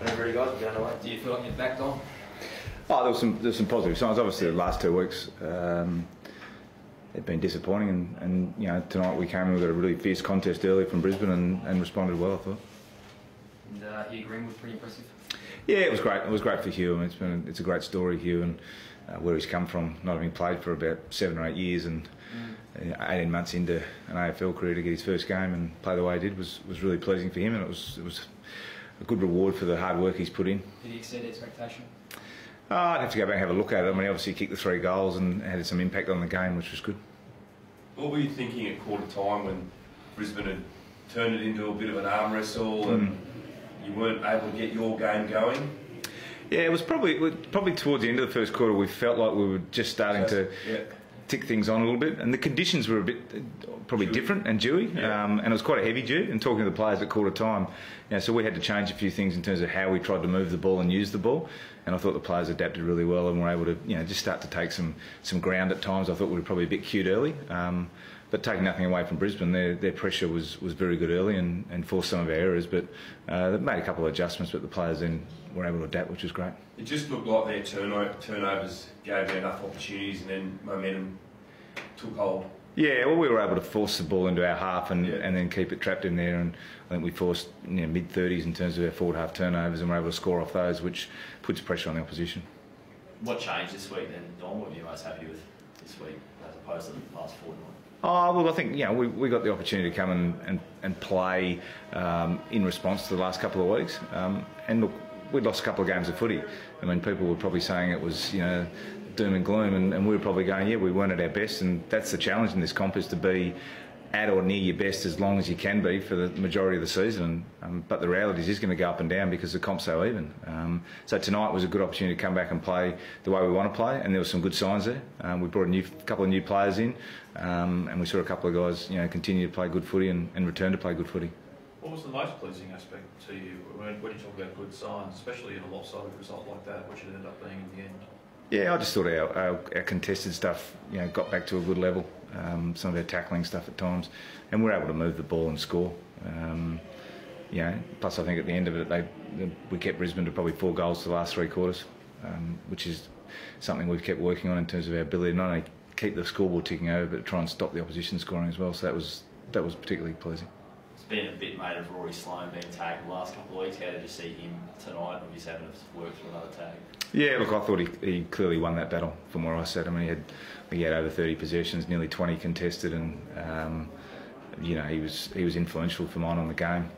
Whenever you guys are going away, do you feel like you're back on? Oh, there was some positive signs. Obviously, the last 2 weeks they've been disappointing, and you know, tonight we came and we got a really fierce contest early from Brisbane and responded well, I thought. And Hugh Green was pretty impressive. Yeah, it was great. It was great for Hugh. I mean, it's a great story, Hugh, and where he's come from, not having played for about 7 or 8 years, and 18 months into an AFL career to get his first game and play the way he did was really pleasing for him, and it was a good reward for the hard work he's put in. Did he exceed expectation? I'd have to go back and have a look at it. I mean, he obviously kicked the 3 goals and had some impact on the game, which was good. What were you thinking at quarter time when Brisbane had turned it into a bit of an arm wrestle and you weren't able to get your game going? Yeah, it was probably towards the end of the first quarter we felt like we were just starting to tick things on a little bit, and the conditions were a bit probably different and dewy, and it was quite a heavy dew. And talking to the players at quarter time, you know, so we had to change a few things in terms of how we tried to move the ball and use the ball. And I thought the players adapted really well and were able to, you know, just start to take some ground at times. I thought we were probably a bit cute early, but taking nothing away from Brisbane, their pressure was very good early and forced some of our errors. But they made a couple of adjustments, but the players then were able to adapt, which was great. It just looked like their turnovers gave them enough opportunities, and then momentum took hold. Yeah, well, we were able to force the ball into our half and then keep it trapped in there, and I think we forced mid-30s in terms of our forward half turnovers, and were able to score off those, which puts pressure on the opposition. What changed this week then, Don? What were you most happy with this week as opposed to the last fortnight? Oh, well, I think we got the opportunity to come and play in response to the last couple of weeks, and look, we'd lost a couple of games of footy. I mean, people were probably saying it was, doom and gloom, and we were probably going, yeah, we weren't at our best, and that's the challenge in this comp, is to be at or near your best as long as you can be for the majority of the season. But the reality is going to go up and down because the comp's so even. So tonight was a good opportunity to come back and play the way we want to play, and there were some good signs there. We brought a couple of new players in, and we saw a couple of guys continue to play good footy and return to play good footy. What was the most pleasing aspect to you when you talk about good signs, especially in a lopsided result like that, which it ended up being in the end? Yeah, I just thought our contested stuff, got back to a good level. Some of our tackling stuff at times, and we're able to move the ball and score. Plus I think at the end of it, we kept Brisbane to probably 4 goals to the last 3 quarters, which is something we've kept working on in terms of our ability to not only keep the scoreboard ticking over, but to try and stop the opposition scoring as well. So that was particularly pleasing. It's been a bit made of Rory Sloane being tagged the last couple of weeks. How did you see him tonight? Or just having to work through another tag? Yeah, look, I thought he clearly won that battle from where I sat. I mean, he had over 30 possessions, nearly 20 contested, and he was influential for mine on the game.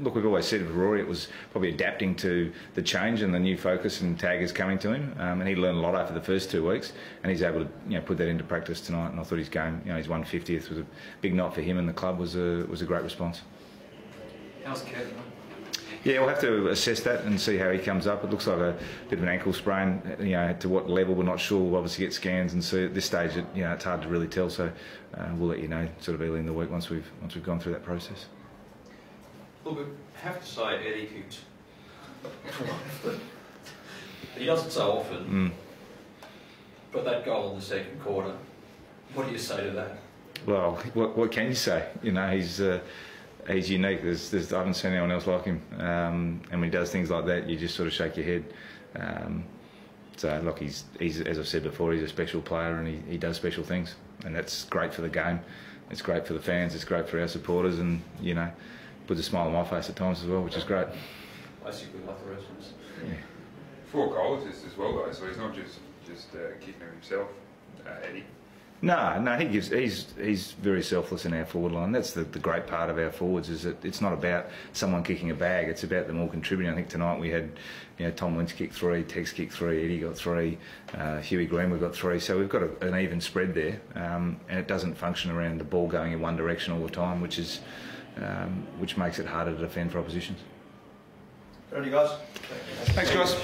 Look, we've always said with Rory, it was probably adapting to the change and the new focus and taggers coming to him, and he learned a lot over the first 2 weeks, and he's able to put that into practice tonight. And I thought his game, his 150th was a big night for him, and the club was a great response. How's Kurt? Yeah, we'll have to assess that and see how he comes up. It looks like a bit of an ankle sprain. To what level we're not sure. We'll obviously get scans and see. At this stage, it's hard to really tell. So we'll let you know sort of early in the week once we've gone through that process. Look, I have to say, Eddie kicks. He does it so often. But that goal in the second quarter, what do you say to that? Well, what can you say? He's unique. I haven't seen anyone else like him. And when he does things like that, you just sort of shake your head. So look, he's as I've said before, he's a special player, and he does special things, and that's great for the game. It's great for the fans. It's great for our supporters, and puts a smile on my face at times as well, which is great. Basically, like the rest of us. Yeah. 4 goal assists as well, though. So he's not just kicking it himself, Eddie. No, he's very selfless in our forward line. That's the great part of our forwards, is that it's not about someone kicking a bag. It's about them all contributing. I think tonight we had, Tom Lynch kicked 3, Tex kicked 3, Eddie got 3, Hughie Green we've got 3. So we've got an even spread there, and it doesn't function around the ball going in one direction all the time, which makes it harder to defend for oppositions. Ready, guys? Thanks, guys.